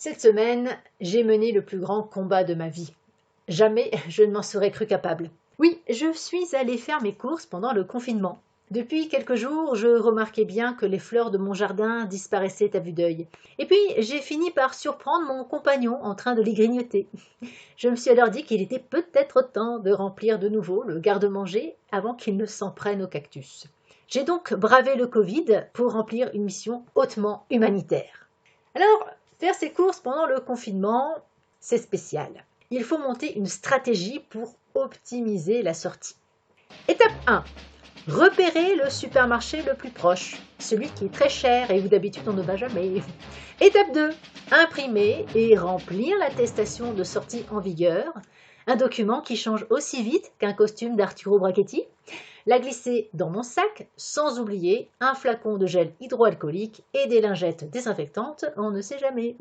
Cette semaine, j'ai mené le plus grand combat de ma vie. Jamais je ne m'en serais cru capable. Oui, je suis allée faire mes courses pendant le confinement. Depuis quelques jours, je remarquais bien que les fleurs de mon jardin disparaissaient à vue d'œil. Et puis, j'ai fini par surprendre mon compagnon en train de les grignoter. Je me suis alors dit qu'il était peut-être temps de remplir de nouveau le garde-manger avant qu'il ne s'en prenne au cactus. J'ai donc bravé le Covid pour remplir une mission hautement humanitaire. Alors, faire ses courses pendant le confinement, c'est spécial. Il faut monter une stratégie pour optimiser la sortie. Étape 1. Repérer le supermarché le plus proche, celui qui est très cher et où d'habitude on ne va jamais. Étape 2. Imprimer et remplir l'attestation de sortie en vigueur, un document qui change aussi vite qu'un costume d'Arturo Brachetti. La glisser dans mon sac, sans oublier un flacon de gel hydroalcoolique et des lingettes désinfectantes, on ne sait jamais.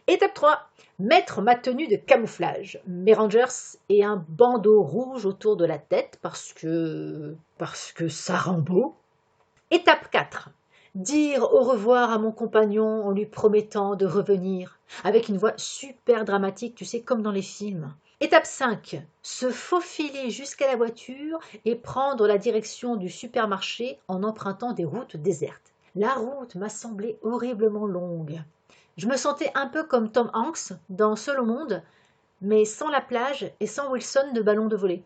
Étape 3. Mettre ma tenue de camouflage, mes Rangers et un bandeau rouge autour de la tête parce que ça rend beau. Étape 4. Dire au revoir à mon compagnon en lui promettant de revenir, avec une voix super dramatique, tu sais, comme dans les films. Étape 5. Se faufiler jusqu'à la voiture et prendre la direction du supermarché en empruntant des routes désertes. La route m'a semblé horriblement longue. Je me sentais un peu comme Tom Hanks dans Seul au monde, mais sans la plage et sans Wilson de ballon de volley.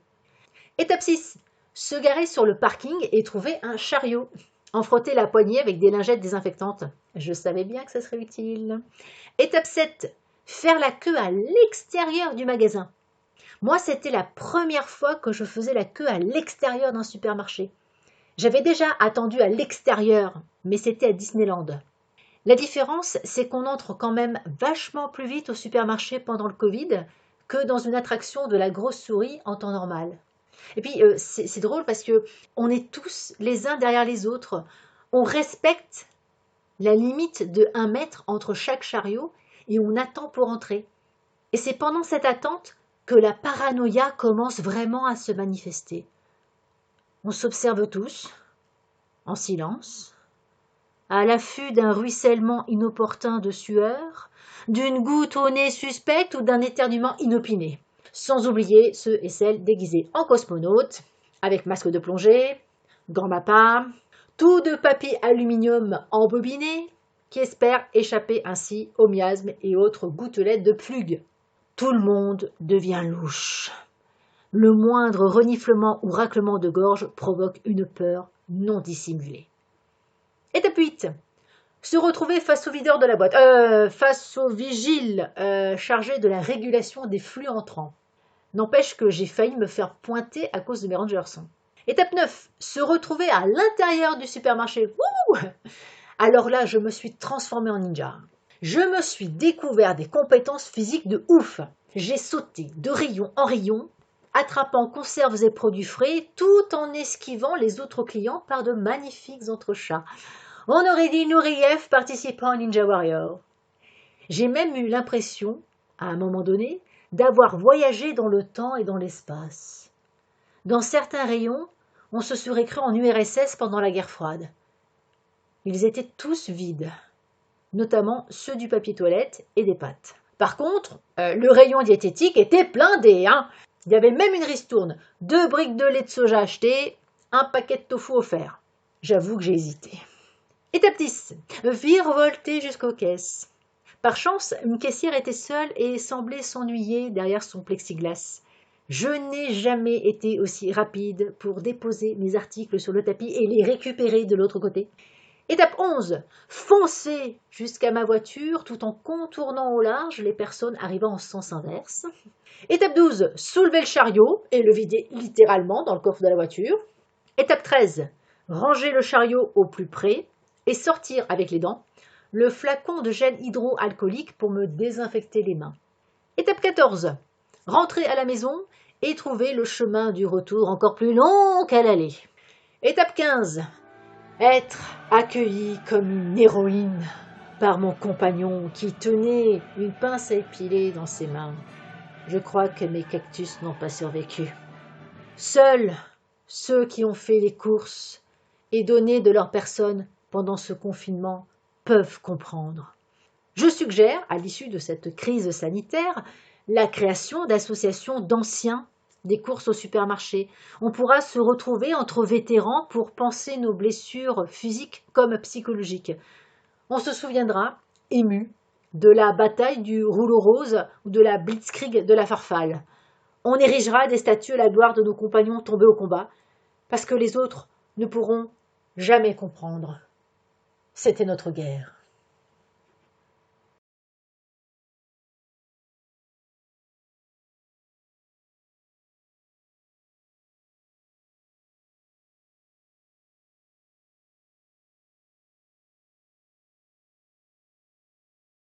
Étape 6. Se garer sur le parking et trouver un chariot. En frotter la poignée avec des lingettes désinfectantes. Je savais bien que ça serait utile. Étape 7. Faire la queue à l'extérieur du magasin. Moi, c'était la première fois que je faisais la queue à l'extérieur d'un supermarché. J'avais déjà attendu à l'extérieur, mais c'était à Disneyland. La différence, c'est qu'on entre quand même vachement plus vite au supermarché pendant le Covid que dans une attraction de la grosse souris en temps normal. Et puis, c'est drôle parce que on est tous les uns derrière les autres. On respecte la limite de 1 mètre entre chaque chariot et on attend pour entrer. Et c'est pendant cette attente que la paranoïa commence vraiment à se manifester. On s'observe tous, en silence, à l'affût d'un ruissellement inopportun de sueur, d'une goutte au nez suspecte ou d'un éternuement inopiné. Sans oublier ceux et celles déguisés en cosmonautes, avec masque de plongée, gants mappa, tout de papier aluminium embobiné, qui espèrent échapper ainsi aux miasmes et autres gouttelettes de plugue. Tout le monde devient louche. Le moindre reniflement ou raclement de gorge provoque une peur non dissimulée. Étape 8. Se retrouver face au videur de la boîte, face au vigile chargé de la régulation des flux entrants. N'empêche que j'ai failli me faire pointer à cause de mes Rangers. Étape 9. Se retrouver à l'intérieur du supermarché. Wouh! Alors là, je me suis transformée en ninja. Je me suis découvert des compétences physiques de ouf. J'ai sauté de rayon en rayon, attrapant conserves et produits frais, tout en esquivant les autres clients par de magnifiques entrechats. On aurait dit Nourieff participant à Ninja Warrior. J'ai même eu l'impression, à un moment donné, d'avoir voyagé dans le temps et dans l'espace. Dans certains rayons, on se serait cru en URSS pendant la guerre froide. Ils étaient tous vides, notamment ceux du papier toilette et des pâtes. Par contre, le rayon diététique était blindé. Il y avait même une ristourne, 2 briques de lait de soja achetées, un paquet de tofu offert. J'avoue que j'ai hésité. Étape 10. Virevolter jusqu'aux caisses. Par chance, une caissière était seule et semblait s'ennuyer derrière son plexiglas. Je n'ai jamais été aussi rapide pour déposer mes articles sur le tapis et les récupérer de l'autre côté. Étape 11. Foncer jusqu'à ma voiture tout en contournant au large les personnes arrivant en sens inverse. Étape 12. Soulever le chariot et le vider littéralement dans le coffre de la voiture. Étape 13. Ranger le chariot au plus près et sortir avec les dents le flacon de gel hydroalcoolique pour me désinfecter les mains. Étape 14. Rentrer à la maison et trouver le chemin du retour encore plus long qu'à l'aller. Étape 15. Être accueillie comme une héroïne par mon compagnon qui tenait une pince à épiler dans ses mains. Je crois que mes cactus n'ont pas survécu. Seuls ceux qui ont fait les courses et donné de leur personne pendant ce confinement peuvent comprendre. Je suggère, à l'issue de cette crise sanitaire, la création d'associations d'anciens des courses au supermarché. On pourra se retrouver entre vétérans pour penser nos blessures physiques comme psychologiques. On se souviendra, ému, de la bataille du rouleau rose ou de la blitzkrieg de la farfalle. On érigera des statues à la gloire de nos compagnons tombés au combat, parce que les autres ne pourront jamais comprendre. C'était notre guerre.